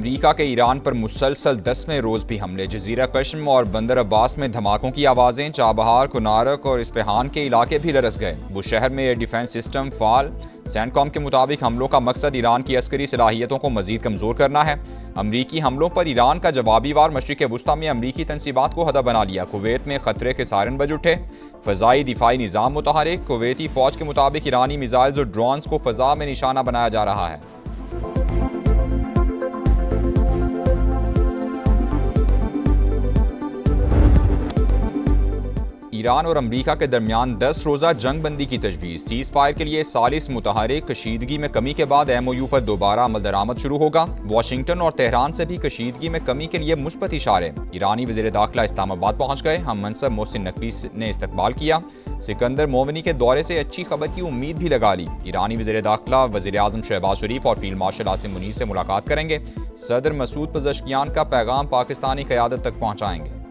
अमरीका के ईरान पर मुसलसल 10वें रोज़ भी हमले। जजीरा कश्म और बंदर अब्बास में धमाकों की आवाज़ें। चाबहार, कुनारक और इस्फहान के इलाके भी लरस गए। बुशहर में एयर डिफेंस सिस्टम फाल। सैंडकॉम के मुताबिक हमलों का मकसद ईरान की अस्करी सलाहियतों को मजीद कमज़ोर करना है। अमरीकी हमलों पर ईरान का जवाबी वार। मशरिक़ वुस्ता में अमरीकी तनसीबात को हदा बना लिया। कुवैत में खतरे के सायरन बज उठे। फ़ज़ाई दिफाई निज़ाम मुतहरिक। कुवैती फ़ौज के मुताबिक ईरानी मिसाइल्स और ड्रोन्स को फ़ज़ा में निशाना बनाया जा रहा है। ईरान और अमरीका के दरमियान 10 रोज़ा जंग बंदी की तजवीज़। सीज़ फायर के लिए सालिस मुतहरिक। कशीदगी में कमी के बाद MOU पर दोबारा अमल दरामद शुरू होगा। वाशिंगटन और तेहरान से भी कशीदगी में कमी के लिए मुस्बत इशारे। ईरानी वज़ीर दाखिला इस्लामाबाद पहुँच गए। हम मनसब मोहसिन नकवी ने इस्तकबाल किया। सिकंदर मोमिनी के दौरे से अच्छी खबर की उम्मीद भी लगा ली। ईरानी वज़ीर दाखिला वज़ीर आज़म शहबाज शरीफ और फील्ड मार्शल आसिम मुनीर से मुलाकात करेंगे। सदर मसूद पज़ेश्कियान का पैगाम पाकिस्तानी क़यादत तक पहुँचाएंगे।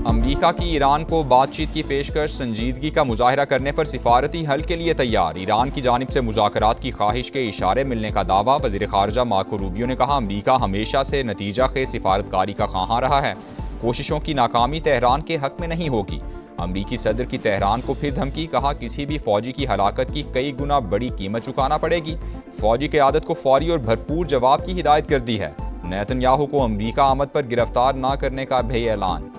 अमरीका की ईरान को बातचीत की पेशकश। संजीदगी का मुजाहरा करने पर सिफारती हल के लिए तैयार। ईरान की जानिब से मुज़ाकरात की ख्वाहिश के इशारे मिलने का दावा। वज़ीर ख़ारजा मार्को रूबियो ने कहा, अमरीका हमेशा से नतीजा खे सिफारतकारी का ख़्वाहां रहा है। कोशिशों की नाकामी तेहरान के हक में नहीं होगी। अमरीकी सदर की तेहरान को फिर धमकी। कहा, किसी भी फौजी की हलाकत की कई गुना बड़ी कीमत चुकाना पड़ेगी। फौजी क़यादत को फौरी और भरपूर जवाब की हिदायत कर दी है। नेतन्याहू को अमरीका आमद पर गिरफ्तार न करने का भी ऐलान।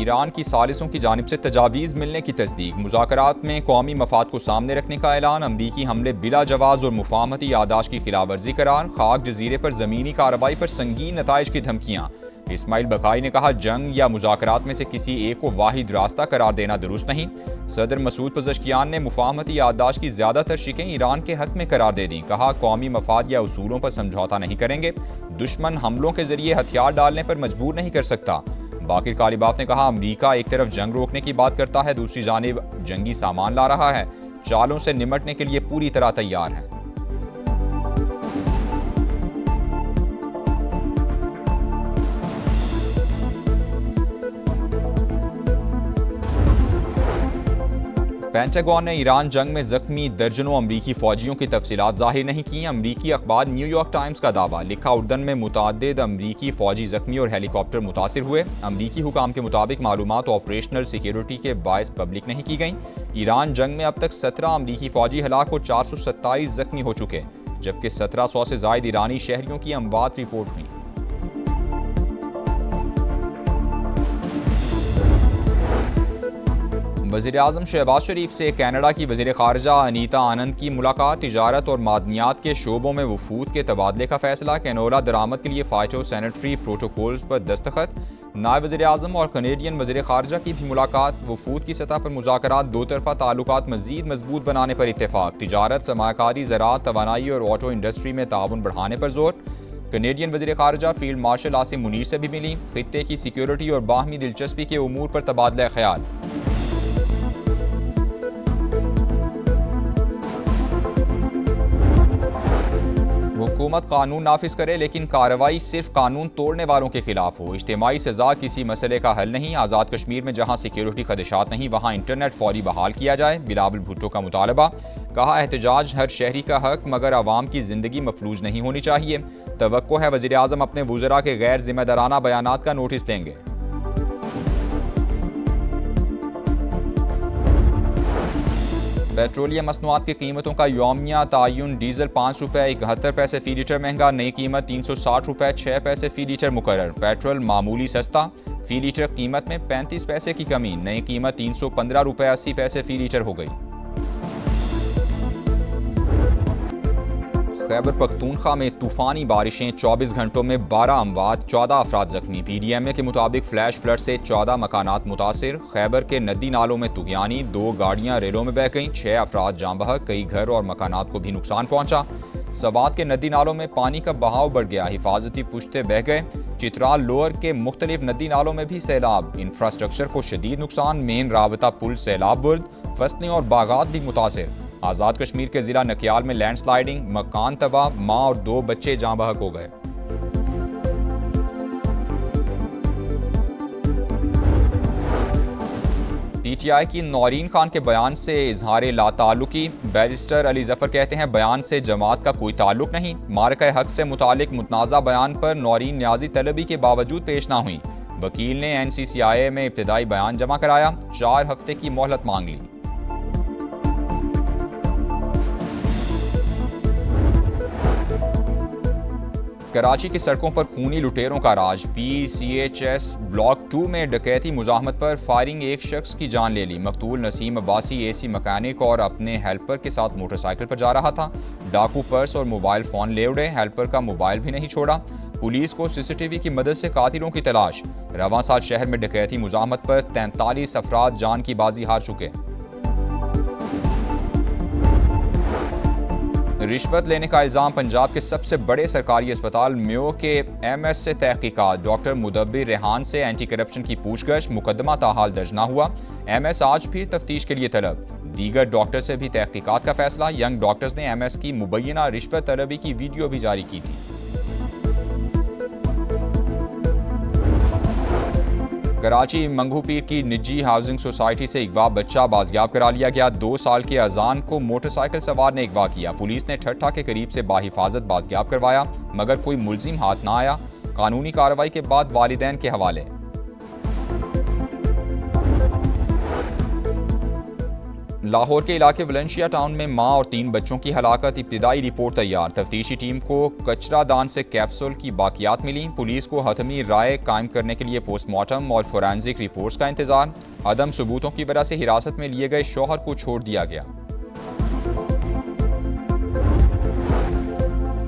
ईरान की सालिसों की जानिब से तजावीज़ मिलने की तस्दीक। मुज़ाकरात में कौमी मफाद को सामने रखने का ऐलान। अमरीकी हमले बिला जवाज़ और मुफाहमती यादाश्त की खिलाफवर्जी करार। खाक जजीरे पर ज़मीनी कार्रवाई पर संगीन नताइज की धमकियाँ। इस्माइल बकाई ने कहा, जंग या मुज़ाकरात में से किसी एक को वाहिद रास्ता करार देना दुरुस्त नहीं। सदर मसूद पज़ेश्कियान ने मुफाहमती यादाश्त की ज़्यादातर शिकें ईरान के हक में करार दे दी। कहा, कौमी मफाद या उसूलों पर समझौता नहीं करेंगे। दुश्मन हमलों के जरिए हथियार डालने पर मजबूर नहीं कर सकता। बाकिर कालिबाफ ने कहा, अमरीका एक तरफ जंग रोकने की बात करता है, दूसरी जानिब जंगी सामान ला रहा है। चालों से निमटने के लिए पूरी तरह तैयार है। पेंटागन ने ईरान जंग में जख्मी दर्जनों अमरीकी फौजियों की तफसीलात जाहिर नहीं की। अमरीकी अखबार न्यूयॉर्क टाइम्स का दावा। लिखा, उर्दन में मुतअद्दिद अमरीकी फौजी जख्मी और हेलीकॉप्टर मुतासिर हुए। अमरीकी हुकाम के मुताबिक मालूमात ऑपरेशनल सिक्योरिटी के बायस पब्लिक नहीं की गई। ईरान जंग में अब तक 17 अमरीकी फौजी हलाक और 427 जख्मी हो चुके, जबकि 1700 से जायद ईरानी शहरियों की अमवात रिपोर्ट हुई। वज़ीर आज़म शहबाज शरीफ से कनाडा की वज़ीर ख़ारजा अनीता आनंद की मुलाकात। तिजारत और मादनियात के शोबों में वफूद के तबादले का फैसला। कैनोला दरामद के लिए फाइटो सैनिटरी प्रोटोकॉल्स पर दस्तखत। नायब वज़ीर आज़म और कनेडियन वज़ीर ख़ारजा की भी मुलाकात। वफूद की सतह पर मुज़ाकरात। दो तरफ़ा ताल्लुकात मज़ीद मजबूत बनाने पर इत्तेफाक। तिजारत, सरमायाकारी, ज़राअत, तवानाई और ऑटो इंडस्ट्री में ताउन बढ़ाने पर जोर। कनेडियन वज़ीर ख़ारजा फील्ड मार्शल आसिम मुनीर से भी मिली। खित्ते की सिक्योरिटी और बाहमी दिलचस्पी के उमूर पर तबादला ख्याल। हुकूमत कानून नाफिज करे, लेकिन कार्रवाई सिर्फ कानून तोड़ने वालों के खिलाफ हो। इज्तिमाई सजा किसी मसले का हल नहीं। आज़ाद कश्मीर में जहां सिक्योरिटी खदशात नहीं, वहां इंटरनेट फौरी बहाल किया जाए। बिलावल भुट्टो का मुतालबा। कहा, एहतजाज हर शहरी का हक, मगर आवाम की जिंदगी मफलूज नहीं होनी चाहिए। तवक्को है वज़ीर आज़म अपने वुज़रा के गैर जिम्मेदाराना बयानात का नोटिस लेंगे। पेट्रोलियम मसनूआत की कीमतों का यौमिया तयन। डीजल 5 रुपये 71 पैसे फ़ी लीटर महंगा। नई कीमत 360 रुपये 6 पैसे फ़ी लीटर मुकर्रर। पेट्रोल मामूली सस्ता। फ़ी लीटर कीमत में 35 पैसे की कमी। नई कीमत 315 रुपये 80 पैसे फ़ी लीटर हो गई। खैबर पख्तूनख्वा में तूफ़ानी बारिशें। 24 घंटों में 12 अमवात, 14 अफराद जख्मी। PDMA के मुताबिक फ्लैश फ्लड से 14 मकानात मुतासिर। खैबर के नदी नालों में तुगयानी। 2 गाड़ियाँ रेलों में बह गईं। 6 अफराद जाँ बहक। कई घर और मकानात को भी नुकसान पहुँचा। सवात के नदी नालों में पानी का बहाव बढ़ गया। हिफाजती पुश्ते बह गए। चित्राल लोअर के मुख्तलिफ नदी नालों में भी सैलाब। इंफ्रास्ट्रक्चर को शदीद नुकसान। मेन राबता पुल सैलाब बुर्द। फसलें और बागात भी मुतासिर। आज़ाद कश्मीर के ज़िला नकियाल में लैंडस्लाइडिंग, मकान तबाह, माँ और 2 बच्चे जाँ बहक हो गए। PTI की नौरीन खान के बयान से इजहार लाताल्लुकी। बैरिस्टर अली जफर कहते हैं बयान से जमात का कोई ताल्लुक नहीं। मारका हक से मुतालिक मुतनाज़ा बयान पर नौरीन न्याजी तलबी के बावजूद पेश ना हुई। वकील ने NCCIA में इब्तिदाई बयान जमा कराया, 4 हफ्ते की मोहलत मांग ली। कराची की सड़कों पर खूनी लुटेरों का राज। PCHS ब्लॉक 2 में डकैती मुजाहमत पर फायरिंग, एक शख्स की जान ले ली। मकतूल नसीम अब्बासी AC मैकेनिक और अपने हेल्पर के साथ मोटरसाइकिल पर जा रहा था। डाकू पर्स और मोबाइल फ़ोन ले उड़े, हेल्पर का मोबाइल भी नहीं छोड़ा। पुलिस को CCTV की मदद से कातिलों की तलाश। रवां साल शहर में डकैती मुजाहमत पर 43 अफराद जान की बाजी हार चुके। रिश्वत लेने का इल्ज़ाम पंजाब के सबसे बड़े सरकारी अस्पताल म्यो के MS से तहकीकात। डॉक्टर मुदब्बिर रेहान से एंटी करप्शन की पूछगछ, मुकदमा ताहाल दर्ज ना हुआ। MS आज फिर तफ्तीश के लिए तलब। दीगर डॉक्टर से भी तहकीकात का फैसला। यंग डॉक्टर्स ने MS की मुबैना रिश्वत तलबी की वीडियो भी जारी की थी। कराची मंगू पीर की निजी हाउसिंग सोसाइटी से अगवा बच्चा बाजियाब करा लिया गया। 2 साल के अजान को मोटरसाइकिल सवार ने अगवा किया। पुलिस ने ठट्ठा के करीब से बाहिफाजत बाजियाब करवाया, मगर कोई मुलजिम हाथ ना आया। कानूनी कार्रवाई के बाद वालिदैन के हवाले। लाहौर के इलाके वलेंशिया टाउन में मां और 3 बच्चों की हलाकत। इब्तिदाई रिपोर्ट तैयार। तफ्तीशी टीम को कचरा दान से कैप्सूल की बाकियात मिली। पुलिस को हतमी राय कायम करने के लिए पोस्टमार्टम और फोरेंसिक रिपोर्ट्स का इंतजार। अदम सबूतों की वजह से हिरासत में लिए गए शौहर को छोड़ दिया गया।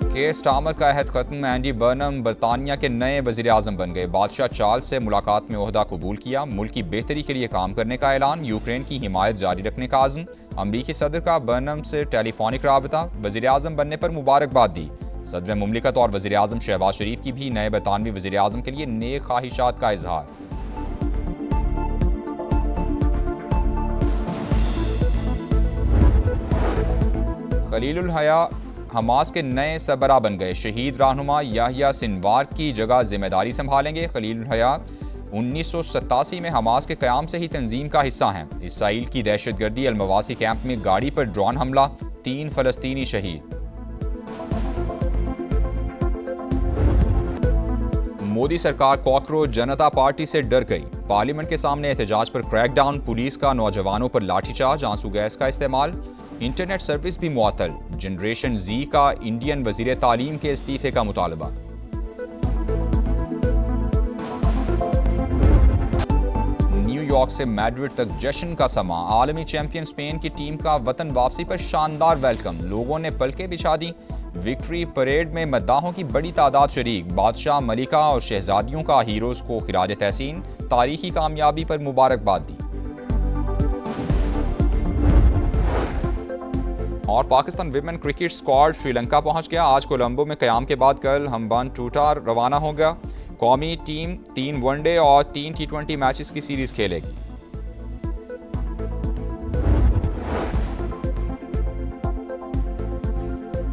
केयर स्टार्मर का अहद खत्म। एंडी बर्नम बरतानिया के नए वज़ीर आज़म बन गए। बादशाह चार्ल्स से मुलाकात में ओहदा कबूल किया। मुल्क की बेहतरी के लिए काम करने का ऐलान। यूक्रेन की हिमायत जारी रखने का आज़म। अमरीकी सदर का बर्नम से टेलीफोनिक राबता। वज़ीर आज़म बनने पर मुबारकबाद दी। सदर मुमलिकत और वज़ीर आज़म शहबाज शरीफ की भी नए बरतानवी वज़ीर आज़म के लिए नेक ख्वाहिशात का इजहार। खलीलुल हया हमास के नए सरबराह बन गए। शहीद रहनुमा याहिया सिनवार की जगह जिम्मेदारी संभालेंगे। खलीलुल हया 1987 में हमास के क़याम से ही तंजीम का हिस्सा हैं। इसराइल की दहशतगर्दी अलमवासी कैंप में गाड़ी पर ड्रोन हमला, 3 फ़लस्तीनी शहीद। मोदी सरकार कॉकरोच जनता पार्टी से डर गई। पार्लियामेंट के सामने एहतजाज पर क्रैकडाउन। पुलिस का नौजवानों पर लाठीचार्ज, आंसू गैस का इस्तेमाल। इंटरनेट सर्विस भी मुअत्तल। जनरेशन Z का इंडियन वजीर तालीम के इस्तीफे का मुतालबा। न्यूयॉर्क से मैड्रिड तक जश्न का समा। आलमी चैंपियन स्पेन की टीम का वतन वापसी पर शानदार वेलकम। लोगों ने पलकें बिछा दी। विक्ट्री परेड में मद्दाहों की बड़ी तादाद शरीक। बादशाह, मलिका और शहजादियों का हीरोज को खिराज तहसीन। तारीखी कामयाबी पर मुबारकबाद दी। और Pakistan women cricket squad Sri Lanka पहुंच गया। आज कोलंबो में क़याम के बाद कल हम्बानटोटा रवाना हो गया। कौमी टीम 3 वनडे और 3 T20 मैचेस की सीरीज़ खेलेगी।